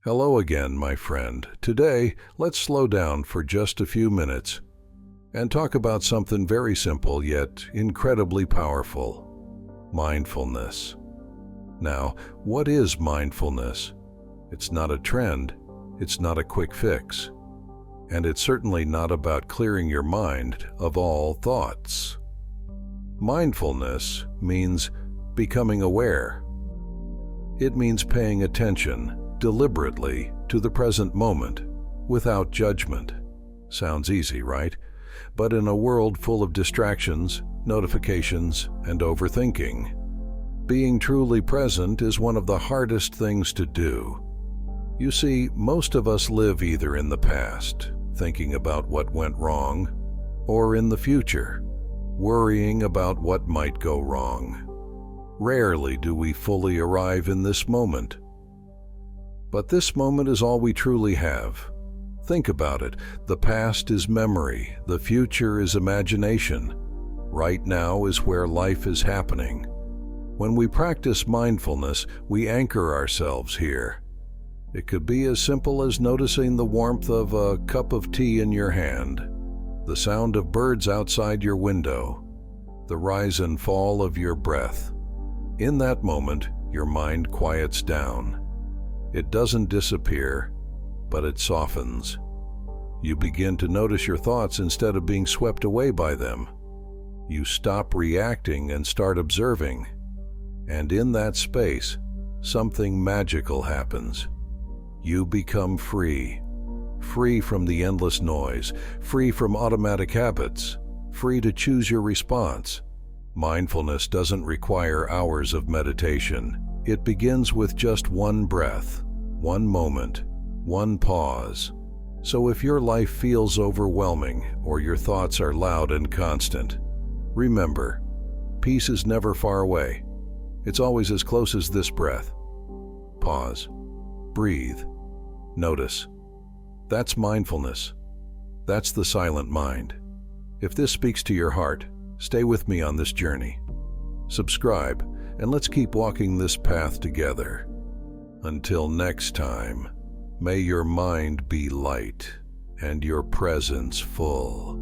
Hello again, my friend. Today, let's slow down for just a few minutes and talk about something very simple yet incredibly powerful: mindfulness. Now, what is mindfulness? It's not a trend, it's not a quick fix, and it's certainly not about clearing your mind of all thoughts. Mindfulness means becoming aware. It means paying attention deliberately to the present moment without judgment. Sounds easy, right? But in a world full of distractions, notifications, and overthinking, being truly present is one of the hardest things to do. You see, most of us live either in the past, thinking about what went wrong, or in the future, worrying about what might go wrong. Rarely do we fully arrive in this moment. But this moment is all we truly have. Think about it. The past is memory. The future is imagination. Right now is where life is happening. When we practice mindfulness, we anchor ourselves here. It could be as simple as noticing the warmth of a cup of tea in your hand, the sound of birds outside your window, the rise and fall of your breath. In that moment, your mind quiets down. It doesn't disappear, but it softens. You begin to notice your thoughts instead of being swept away by them. You stop reacting and start observing. And in that space, something magical happens. You become free. Free from the endless noise, free from automatic habits, free to choose your response. Mindfulness doesn't require hours of meditation. It begins with just one breath, one moment, one pause. So if your life feels overwhelming or your thoughts are loud and constant, remember, peace is never far away. It's always as close as this breath. Pause. Breathe. Notice. That's mindfulness. That's the silent mind. If this speaks to your heart, stay with me on this journey. Subscribe, and let's keep walking this path together. Until next time, may your mind be light and your presence full.